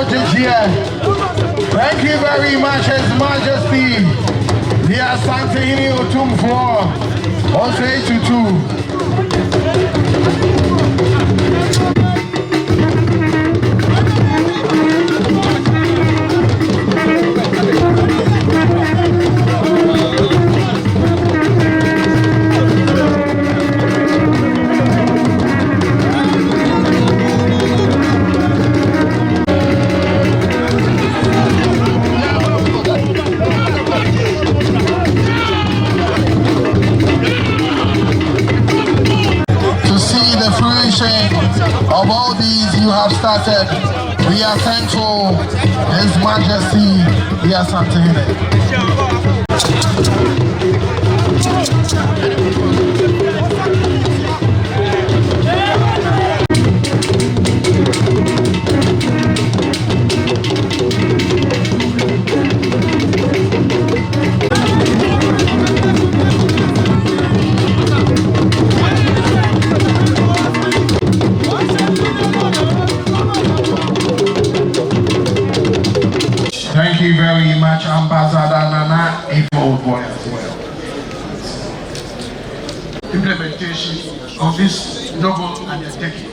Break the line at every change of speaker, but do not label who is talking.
project here. Thank you very much, His Majesty, the Asantehene Otumfuo, Osei Tutu. Of all these you have started, we are thankful, His Majesty, the Asantehene. Thank you very much, Ambassador Nana, if old boy as well.
Implementation of this noble undertaking.